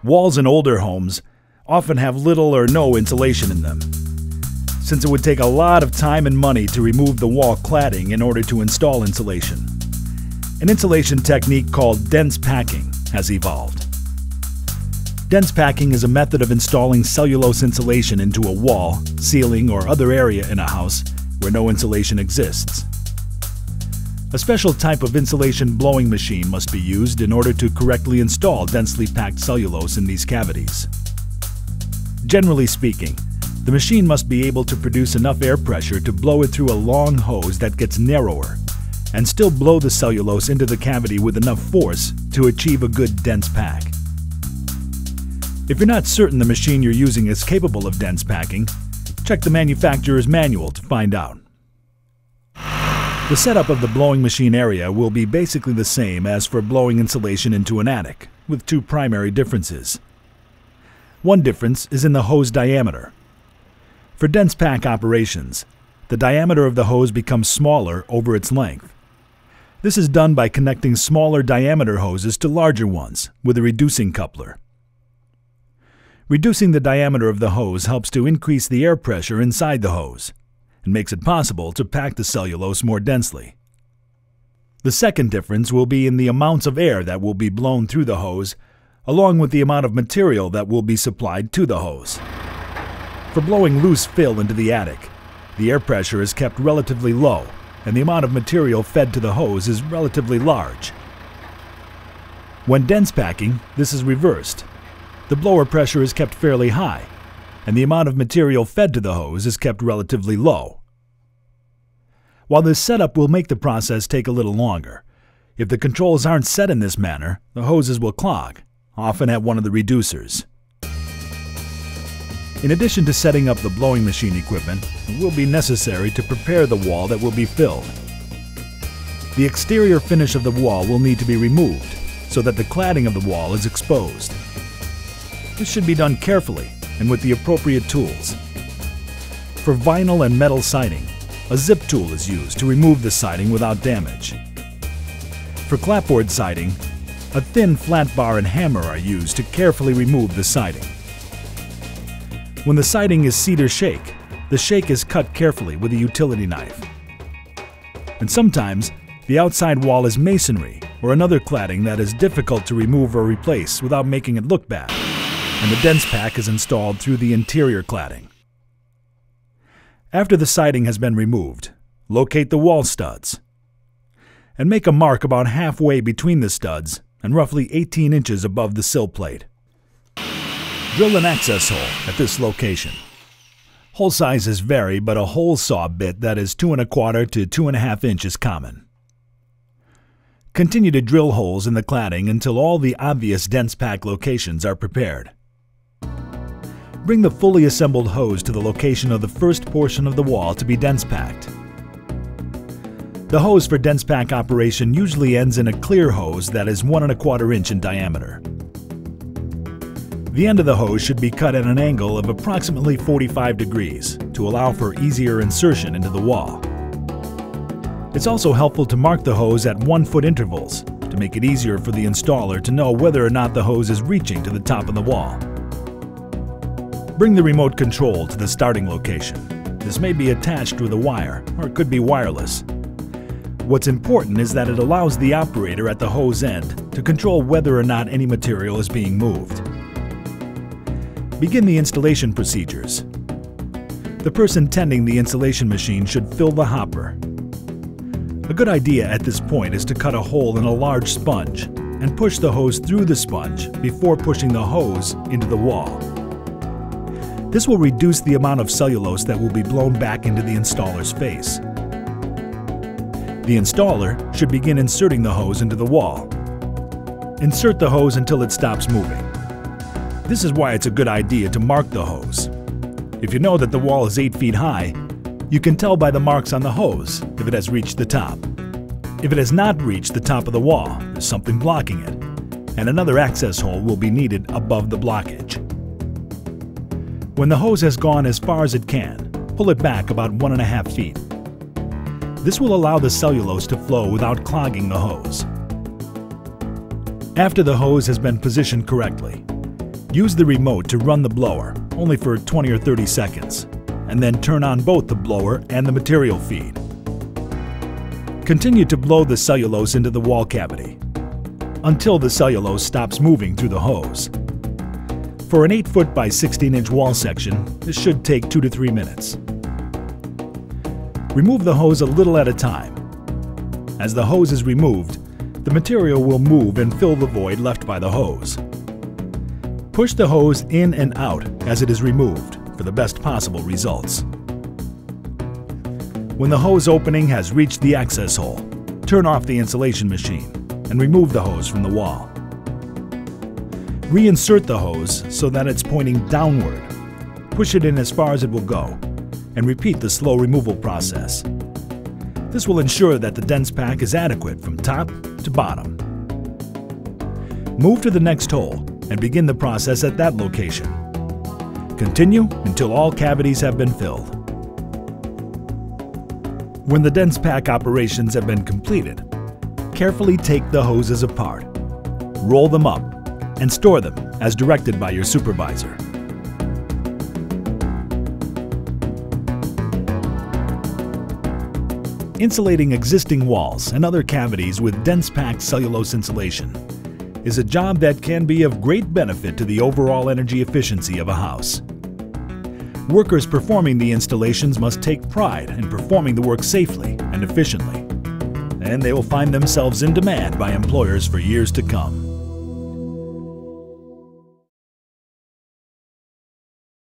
Walls in older homes often have little or no insulation in them, since it would take a lot of time and money to remove the wall cladding in order to install insulation. An insulation technique called dense packing has evolved. Dense packing is a method of installing cellulose insulation into a wall, ceiling, or other area in a house where no insulation exists. A special type of insulation blowing machine must be used in order to correctly install densely packed cellulose in these cavities. Generally speaking, the machine must be able to produce enough air pressure to blow it through a long hose that gets narrower and still blow the cellulose into the cavity with enough force to achieve a good dense pack. If you're not certain the machine you're using is capable of dense packing, check the manufacturer's manual to find out. The setup of the blowing machine area will be basically the same as for blowing insulation into an attic, with two primary differences. One difference is in the hose diameter. For dense pack operations, the diameter of the hose becomes smaller over its length. This is done by connecting smaller diameter hoses to larger ones with a reducing coupler. Reducing the diameter of the hose helps to increase the air pressure inside the hose and makes it possible to pack the cellulose more densely. The second difference will be in the amounts of air that will be blown through the hose, along with the amount of material that will be supplied to the hose. For blowing loose fill into the attic, the air pressure is kept relatively low and the amount of material fed to the hose is relatively large. When dense packing, this is reversed. The blower pressure is kept fairly high, and the amount of material fed to the hose is kept relatively low. While this setup will make the process take a little longer, if the controls aren't set in this manner, the hoses will clog, often at one of the reducers. In addition to setting up the blowing machine equipment, it will be necessary to prepare the wall that will be filled. The exterior finish of the wall will need to be removed so that the cladding of the wall is exposed. This should be done carefully and with the appropriate tools. For vinyl and metal siding, a zip tool is used to remove the siding without damage. For clapboard siding, a thin flat bar and hammer are used to carefully remove the siding. When the siding is cedar shake, the shake is cut carefully with a utility knife. And sometimes, the outside wall is masonry or another cladding that is difficult to remove or replace without making it look bad, and the dense pack is installed through the interior cladding. After the siding has been removed, locate the wall studs and make a mark about halfway between the studs and roughly 18 inches above the sill plate. Drill an access hole at this location. Hole sizes vary, but a hole saw bit that is 2 1/4 to 2.5 inches is common. Continue to drill holes in the cladding until all the obvious dense pack locations are prepared. Bring the fully assembled hose to the location of the first portion of the wall to be dense packed. The hose for dense pack operation usually ends in a clear hose that is 1 1/4 inch in diameter. The end of the hose should be cut at an angle of approximately 45 degrees to allow for easier insertion into the wall. It's also helpful to mark the hose at 1 foot intervals to make it easier for the installer to know whether or not the hose is reaching to the top of the wall. Bring the remote control to the starting location. This may be attached with a wire, or it could be wireless. What's important is that it allows the operator at the hose end to control whether or not any material is being moved. Begin the installation procedures. The person tending the installation machine should fill the hopper. A good idea at this point is to cut a hole in a large sponge and push the hose through the sponge before pushing the hose into the wall. This will reduce the amount of cellulose that will be blown back into the installer's face. The installer should begin inserting the hose into the wall. Insert the hose until it stops moving. This is why it's a good idea to mark the hose. If you know that the wall is 8 feet high, you can tell by the marks on the hose if it has reached the top. If it has not reached the top of the wall, there's something blocking it, and another access hole will be needed above the blockage. When the hose has gone as far as it can, pull it back about 1.5 feet. This will allow the cellulose to flow without clogging the hose. After the hose has been positioned correctly, Use the remote to run the blower, only for 20 or 30 seconds, and then turn on both the blower and the material feed. Continue to blow the cellulose into the wall cavity until the cellulose stops moving through the hose. For an 8-foot by 16-inch wall section, this should take 2 to 3 minutes. Remove the hose a little at a time. As the hose is removed, the material will move and fill the void left by the hose. Push the hose in and out as it is removed for the best possible results. When the hose opening has reached the access hole, turn off the insulation machine and remove the hose from the wall. Reinsert the hose so that it's pointing downward. Push it in as far as it will go, and repeat the slow removal process. This will ensure that the dense pack is adequate from top to bottom. Move to the next hole and begin the process at that location. Continue until all cavities have been filled. When the dense pack operations have been completed, carefully take the hoses apart, roll them up, and store them as directed by your supervisor. Insulating existing walls and other cavities with dense packed cellulose insulation is a job that can be of great benefit to the overall energy efficiency of a house. Workers performing the installations must take pride in performing the work safely and efficiently, and they will find themselves in demand by employers for years to come.